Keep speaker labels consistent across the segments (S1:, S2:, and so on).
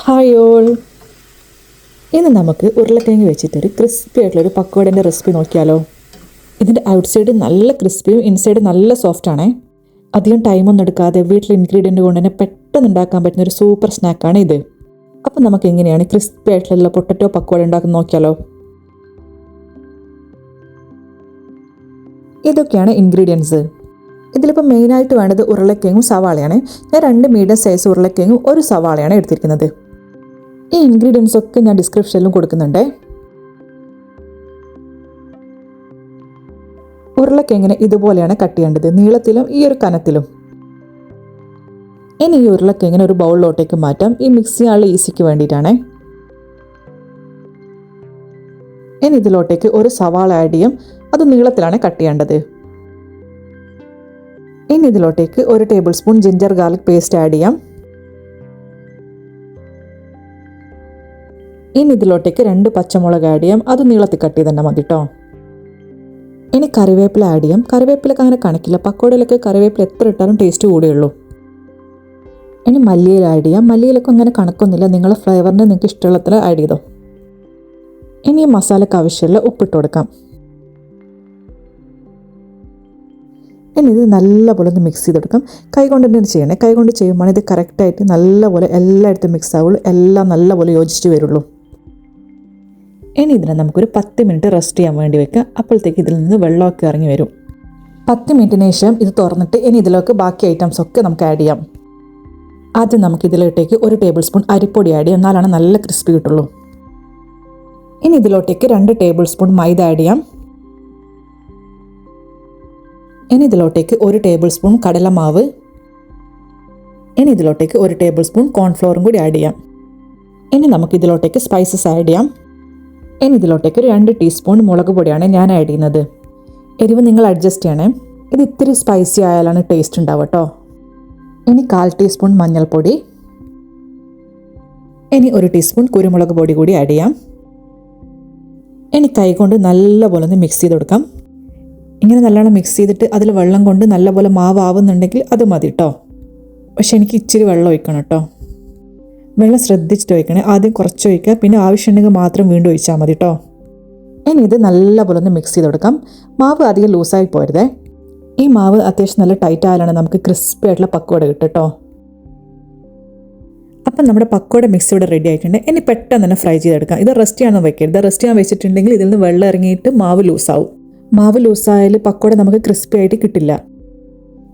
S1: Hi all, ഇന്ന് നമുക്ക് ഉരുളക്കിഴങ്ങ് വെച്ചിട്ടൊരു ക്രിസ്പി ആയിട്ടുള്ളൊരു പക്കോടേൻ്റെ റെസിപ്പി നോക്കിയാലോ. ഇതിൻ്റെ ഔട്ട് സൈഡ് നല്ല ക്രിസ്പിയും ഇൻസൈഡ് നല്ല സോഫ്റ്റാണേ. അധികം ടൈമൊന്നും എടുക്കാതെ വീട്ടിൽ ഇൻഗ്രീഡിയൻ്റ് കൊണ്ട് തന്നെ പെട്ടെന്ന് ഉണ്ടാക്കാൻ പറ്റുന്ന ഒരു സൂപ്പർ സ്നാക്കാണ് ഇത്. അപ്പം നമുക്ക് എങ്ങനെയാണ് ക്രിസ്പി ആയിട്ടുള്ള പൊട്ടറ്റോ പക്കോട ഉണ്ടാക്കുന്നത് നോക്കിയാലോ. ഇതൊക്കെയാണ് ഇൻഗ്രീഡിയൻസ്. ഇതിലിപ്പോൾ മെയിനായിട്ട് വേണ്ടത് ഉരുളക്കിഴങ്ങും സവാളയാണ്. ഞാൻ 2 മീഡിയം സൈസ് ഉരുളക്കിഴങ്ങും 1 സവാളയാണ് എടുത്തിരിക്കുന്നത്. ഈ ഇൻഗ്രീഡിയൻസ് ഒക്കെ ഞാൻ ഡിസ്ക്രിപ്ഷനിലും കൊടുക്കുന്നുണ്ട്. ഉരുളക്കിഴങ്ങിനെ ഇതുപോലെയാണ് കട്ട് ചെയ്യേണ്ടത്, നീളത്തിലും ഈ ഒരു കനത്തിലും. ഇനി ഈ ഉരുളക്കിഴങ്ങിനെ ഒരു ബൗളിലോട്ടേക്ക് മാറ്റാം. ഈ മിക്സ് ചെയ്യാനുള്ള ഈസിക്ക് വേണ്ടിയിട്ടാണ്. ഇനി ഇതിലോട്ടേക്ക് 1 സവാള ആഡ് ചെയ്യും. അത് നീളത്തിലാണ് കട്ട് ചെയ്യേണ്ടത്. ഇനി ഇതിലോട്ടേക്ക് 1 table spoon ginger garlic paste add ചെയ്യാം. ഇനി ഇതിലോട്ടേക്ക് 2 പച്ചമുളക് ആഡ് ചെയ്യാം. അത് നീളത്തിൽ കട്ട് ചെയ്ത് തന്നെ മതി കേട്ടോ. ഇനി കറിവേപ്പില ആഡ് ചെയ്യാം. കറിവേപ്പിലൊക്കെ അങ്ങനെ കണക്കില്ല, പക്കോടയിലൊക്കെ കറിവേപ്പില എത്ര ഇട്ടാലും ടേസ്റ്റ് കൂടുകയുള്ളൂ. ഇനി മല്ലിയില ആഡ് ചെയ്യാം. മല്ലിയിലൊക്കെ അങ്ങനെ കണക്കൊന്നുമില്ല, നിങ്ങളുടെ ഫ്ലേവറിന് നിങ്ങൾക്ക് ഇഷ്ടമുള്ളത്ര ആഡ് ചെയ്തോ. ഇനി മസാലയ്ക്ക് ആവശ്യമുള്ള ഉപ്പിട്ട് കൊടുക്കാം. ഇനി ഇത് നല്ലപോലെ ഒന്ന് മിക്സ് ചെയ്തെടുക്കാം. കൈ കൊണ്ട് തന്നെ ചെയ്യണേ. കൈ കൊണ്ട് ചെയ്യുമ്പോൾ ഇത് കറക്റ്റായിട്ട് നല്ലപോലെ എല്ലായിടത്തും മിക്സ് ആവുള്ളൂ, എല്ലാം നല്ലപോലെ യോജിച്ച് വരുള്ളൂ. ഇനി ഇതിനെ നമുക്കൊരു 10 മിനിറ്റ് റെസ്റ്റ് ചെയ്യാൻ വേണ്ടി വെക്കാം. അപ്പോഴത്തേക്ക് ഇതിൽ നിന്ന് വെള്ളമൊക്കെ ഇറങ്ങി വരും. 10 മിനിറ്റിന് ശേഷം ഇത് തുറന്നിട്ട് ഇനി ഇതിലേക്ക് ബാക്കി ഐറ്റംസ് ഒക്കെ നമുക്ക് ആഡ് ചെയ്യാം. ആദ്യം നമുക്ക് ഇതിലോട്ടേക്ക് 1 ടേബിൾ സ്പൂൺ അരിപ്പൊടി ആഡ് ചെയ്യാം, എന്നാലാണ് നല്ല ക്രിസ്പി കിട്ടുള്ളൂ. ഇനി ഇതിലോട്ടേക്ക് 2 ടേബിൾ സ്പൂൺ മൈദ ആഡ് ചെയ്യാം. ഇനി ഇതിലോട്ടേക്ക് 1 ടേബിൾ സ്പൂൺ കടലമാവ്. ഇനി ഇതിലോട്ടേക്ക് 1 ടേബിൾ സ്പൂൺ കോൺഫ്ലോറും കൂടി ആഡ് ചെയ്യാം. ഇനി നമുക്ക് ഇതിലോട്ടേക്ക് സ്പൈസസ് ആഡ് ചെയ്യാം. ഇനി ഇതിലോട്ടേക്ക് 2 ടീസ്പൂൺ മുളക് പൊടിയാണ് ഞാൻ ആഡ് ചെയ്യുന്നത്. എരിവ് നിങ്ങൾ അഡ്ജസ്റ്റ് ചെയ്യണേ. ഇത് ഇത്തിരി സ്പൈസി ആയാലാണ് ടേസ്റ്റ് ഉണ്ടാവുക കേട്ടോ. ഇനി 1/4 ടീസ്പൂൺ മഞ്ഞൾപ്പൊടി. ഇനി 1 ടീസ്പൂൺ കുരുമുളക് പൊടി കൂടി ആഡ് ചെയ്യാം. ഇനി കൈകൊണ്ട് നല്ലപോലെ ഒന്ന് മിക്സ് ചെയ്ത് കൊടുക്കാം. ഇങ്ങനെ നല്ലോണം മിക്സ് ചെയ്തിട്ട് അതിൽ വെള്ളം കൊണ്ട് നല്ലപോലെ മാവ് ആവുന്നുണ്ടെങ്കിൽ അത് മതി കേട്ടോ. പക്ഷെ എനിക്ക് ഇച്ചിരി വെള്ളം ഒഴിക്കണം കേട്ടോ. വെള്ളം ശ്രദ്ധിച്ചിട്ട് ഒഴിക്കണേ. ആദ്യം കുറച്ച് ഒഴിക്കുക, പിന്നെ ആവശ്യമുണ്ടെങ്കിൽ മാത്രം വീണ്ടും ഒഴിച്ചാൽ മതി കേട്ടോ. ഇനി ഇത് നല്ലപോലെ ഒന്ന് മിക്സ് ചെയ്ത് കൊടുക്കാം. മാവ് അധികം ലൂസായി പോരുതേ. ഈ മാവ് അത്യാവശ്യം നല്ല ടൈറ്റ് ആയാലാണ് നമുക്ക് ക്രിസ്പി ആയിട്ടുള്ള പക്കോട കിട്ടും കേട്ടോ. അപ്പം നമ്മുടെ പക്കോട മിക്സ് ഇവിടെ റെഡി ആയിട്ടുണ്ട്. ഇനി പെട്ടെന്ന് തന്നെ ഫ്രൈ ചെയ്തെടുക്കാം. ഇത് റെസ്റ്റ് ചെയ്യാൻ വെക്കരുത്. റെസ്റ്റ് ചെയ്യാൻ വെച്ചിട്ടുണ്ടെങ്കിൽ ഇതിൽ നിന്ന് വെള്ളം ഇറങ്ങിയിട്ട് മാവ് ലൂസാവും. മാവ് ലൂസായാൽ പക്കോട നമുക്ക് ക്രിസ്പി ആയിട്ട് കിട്ടില്ല.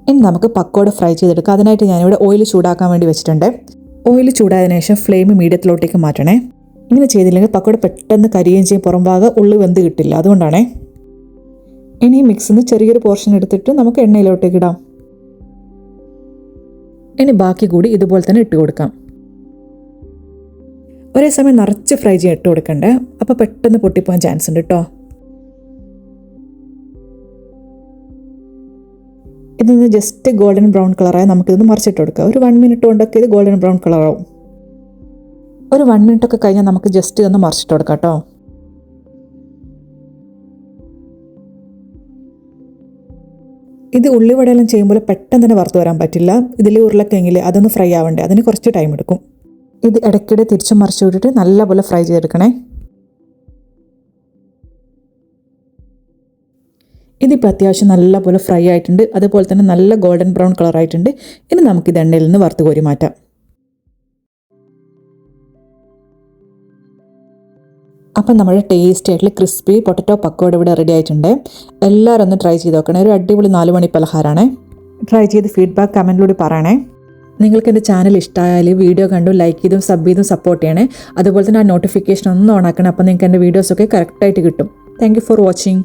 S1: ഇനി നമുക്ക് പക്കോട ഫ്രൈ ചെയ്തെടുക്കാം. അതിനായിട്ട് ഞാനിവിടെ ഓയിൽ ചൂടാക്കാൻ വേണ്ടി വെച്ചിട്ടുണ്ട്. ഓയിൽ ചൂടായതിനു ശേഷം ഫ്ലെയിം മീഡിയത്തിലോട്ടേക്ക് മാറ്റണേ. ഇങ്ങനെ ചെയ്തില്ലെങ്കിൽ പക്കോട പെട്ടെന്ന് കരിയുകയും ചെയ്യും, പുറം ഭാഗം ഉള്ളി വെന്ത് കിട്ടില്ല, അതുകൊണ്ടാണേ. ഇനി ഈ മിക്സിന്ന് ചെറിയൊരു പോർഷൻ എടുത്തിട്ട് നമുക്ക് എണ്ണയിലോട്ടേക്ക് ഇടാം. ഇനി ബാക്കി കൂടി ഇതുപോലെ തന്നെ ഇട്ട് കൊടുക്കാം. ഒരേ സമയം നിറച്ച് ഫ്രൈ ചെയ്യാൻ ഇട്ട് കൊടുക്കണ്ടേ, അപ്പോൾ പെട്ടെന്ന് പൊട്ടിപ്പോകാൻ ചാൻസ് ഉണ്ട് കേട്ടോ. ഇതിന്ന് ജസ്റ്റ് ഗോൾഡൻ ബ്രൗൺ കളറായി നമുക്കിതൊന്ന് മറിച്ചിട്ട് കൊടുക്കാം. ഒരു 1 മിനിറ്റ് കൊണ്ടൊക്കെ ഇത് ഗോൾഡൻ ബ്രൗൺ കളറാവും. ഒരു 1 മിനിറ്റൊക്കെ കഴിഞ്ഞാൽ നമുക്ക് ജസ്റ്റ് ഇതൊന്ന് മറിച്ചിട്ട് കൊടുക്കാം കേട്ടോ. ഇത് ഉള്ളിവടയെല്ലാം ചെയ്യുമ്പോൾ പെട്ടെന്ന് തന്നെ വറുത്ത് വരാൻ പറ്റില്ല. ഇതിൽ ഉരുളക്കിഴങ്ങിൽ അതൊന്ന് ഫ്രൈ ആവണ്ടേ, അതിന് കുറച്ച് ടൈം എടുക്കും. ഇത് ഇടയ്ക്കിടെ തിരിച്ചും മറിച്ച് വിട്ടിട്ട് നല്ലപോലെ ഫ്രൈ ചെയ്തെടുക്കണേ. ഇതിപ്പോൾ അത്യാവശ്യം നല്ലപോലെ ഫ്രൈ ആയിട്ടുണ്ട്. അതുപോലെ തന്നെ നല്ല ഗോൾഡൻ ബ്രൗൺ കളർ ആയിട്ടുണ്ട്. ഇനി നമുക്കിത് എണ്ണയിൽ നിന്ന് വറുത്ത് കോരി മാറ്റാം. അപ്പം നമ്മുടെ ടേസ്റ്റി ആയിട്ടുള്ള ക്രിസ്പി പൊട്ടറ്റോ പക്കോട ഇവിടെ റെഡി ആയിട്ടുണ്ട്. എല്ലാവരും ഒന്ന് ട്രൈ ചെയ്ത് നോക്കണേ. ഒരു അടിപൊളി 4 മണി പലഹാരമാണ്. ട്രൈ ചെയ്ത് ഫീഡ്ബാക്ക് കമൻറ്റിലൂടെ പറയണേ. നിങ്ങൾക്ക് എൻ്റെ ചാനൽ ഇഷ്ടമായാൽ വീഡിയോ കണ്ടു ലൈക്ക് ചെയ്തും സബ് ചെയ്തും സപ്പോർട്ട് ചെയ്യണേ. അതുപോലെ തന്നെ ആ നോട്ടിഫിക്കേഷൻ ഒന്ന് ഓൺ ആക്കണം. അപ്പോൾ നിങ്ങൾക്ക് എൻ്റെ വീഡിയോസൊക്കെ കറക്റ്റായിട്ട് കിട്ടും. Thank you for watching.